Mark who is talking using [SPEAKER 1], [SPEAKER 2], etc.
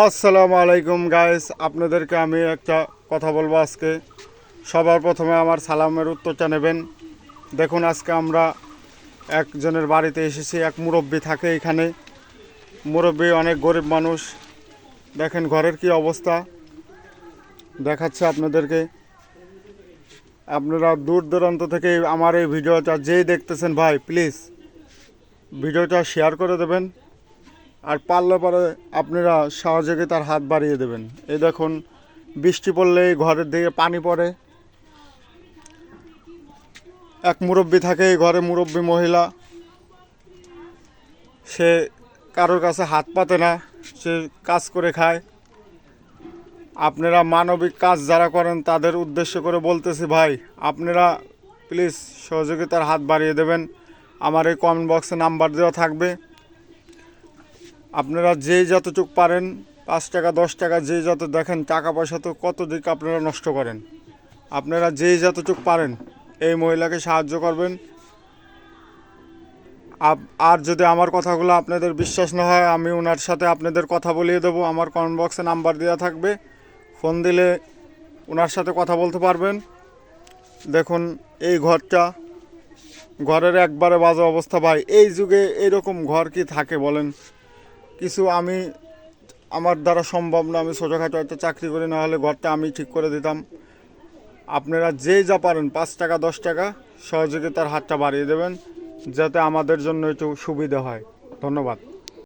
[SPEAKER 1] আসসালামু আলাইকুম গাইস, আপনাদেরকে আমি একটা কথা বলবো আজকে। সবার প্রথমে আমার সালামের উত্তরটা নেবেন। দেখুন, আজকে আমরা একজনের বাড়িতে এসেছি। এক মুরব্বি থাকে এখানে। মুরব্বি অনেক গরিব মানুষ। দেখেন ঘরের কি অবস্থা, দেখাচ্ছে আপনাদেরকে। আপনারা দূর দূরান্ত থেকে আমার এই ভিডিওটা যেই দেখতেছেন ভাই, প্লিজ ভিডিওটা শেয়ার করে দেবেন। আর পারলে পরে আপনারা সহযোগিতার হাত বাড়িয়ে দেবেন। এই দেখুন, বৃষ্টি পড়লেই ঘরের দিকে পানি পড়ে। এক মুরব্বি থাকে এই ঘরে, মুরব্বি মহিলা। সে কারোর কাছে হাত পাতে না, সে কাজ করে খায়। আপনারা মানবিক কাজ যারা করেন তাদের উদ্দেশ্য করে বলতেছি ভাই, আপনারা প্লিজ সহযোগিতার হাত বাড়িয়ে দেবেন। আমার এই কমেন্ট বক্সে নাম্বার দেওয়া থাকবে। আপনারা যেই যতটুকু পারেন, 5 টাকা 10 টাকা যেই যত, দেখেন টাকা পয়সা তো কত দিক আপনারা নষ্ট করেন। আপনারা যেই যতটুকু পারেন এই মহিলাকে সাহায্য করবেন। আর যদি আমার কথাগুলো আপনাদের বিশ্বাস না হয়, আমি ওনার সাথে আপনাদের কথা বলিয়ে দেবো। আমার কমেন্ট বক্সে নাম্বার দেওয়া থাকবে, ফোন দিলে ওনার সাথে কথা বলতে পারবেন। দেখুন এই ঘরটা, ঘরের একবারে বাজে অবস্থা ভাই। এই যুগে এরকম ঘর কি থাকে বলেন? কিছু আমার দ্বারা সম্ভব না, আমি ছোটোখাটো একটা চাকরি করি, না হলে ঘরটা আমি ঠিক করে দিতাম। আপনারা যেই যা পারেন 5 টাকা 10 টাকা সহযোগিতার হাতটা বাড়িয়ে দেবেন, যাতে আমাদের জন্য একটু সুবিধা হয়। ধন্যবাদ।